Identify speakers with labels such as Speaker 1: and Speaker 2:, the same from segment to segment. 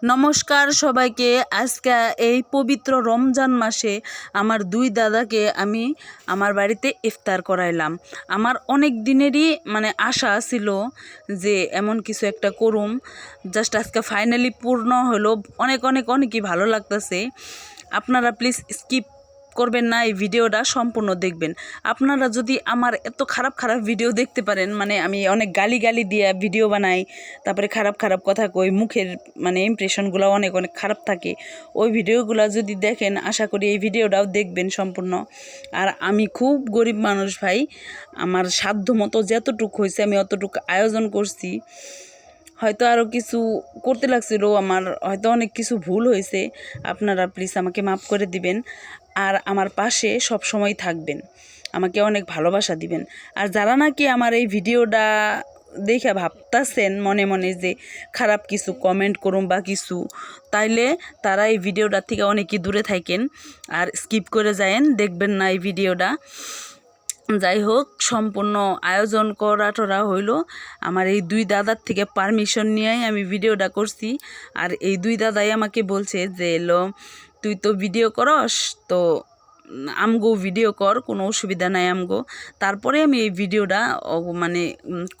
Speaker 1: নমস্কার সবাইকে। আজকে এই পবিত্র রমজান মাসে আমার দুই দাদাকে আমি আমার বাড়িতে ইফতার করাইলাম। আমার অনেক দিনেরই আশা ছিল যে এমন কিছু একটা করুম, জাস্ট আজকে ফাইনালি পূর্ণ হলো। অনেকই ভালো লাগতেছে। আপনারা প্লিজ স্কিপ করবেন না, এই ভিডিওটা সম্পূর্ণ দেখবেন। আপনারা যদি আমার এত খারাপ ভিডিও দেখতে পারেন, আমি অনেক গালি দিয়ে ভিডিও বানাই, তারপরে খারাপ কথা কই, মুখের ইমপ্রেশনগুলো অনেক খারাপ থাকে, ওই ভিডিওগুলো যদি দেখেন আশা করি এই ভিডিওটাও দেখবেন সম্পূর্ণ। আর আমি খুব গরিব মানুষ ভাই, আমার সাধ্য মতো যতটুকু হয়েছে আমি অতটুকু আয়োজন করছি। হয়তো আরও কিছু করতে লাগছিল, আমার হয়তো অনেক কিছু ভুল হয়েছে, আপনারা প্লিজ আমাকে মাফ করে দিবেন। আর আমার পাশে সব সময় থাকবেন, আমাকে অনেক ভালোবাসা দিবেন। আর যারা নাকি আমার এই ভিডিওটা দেখে ভাবতাছেন মনে মনে যে খারাপ কিছু কমেন্ট করুন বা কিছু, তাইলে তারা এই ভিডিওটা থেকে অনেকই দূরে থাকেন আর স্কিপ করে যায়েন, দেখবেন না এই ভিডিওটা। যাই হোক, সম্পূর্ণ আয়োজন করা হইল আমার এই দুই দাদার থেকে পারমিশন নিয়েই আমি ভিডিওটা করছি। আর এই দুই দাদাই আমাকে বলছে যে তুই তো ভিডিও করস, তো আমগো ভিডিও কর, কোনো অসুবিধা নাই আমগো। তারপরে আমি এই ভিডিওটা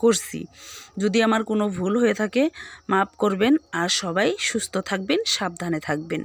Speaker 1: করছি। যদি আমার কোনো ভুল হয়ে থাকে মাফ করবেন। আর সবাই সুস্থ থাকবেন, সাবধানে থাকবেন।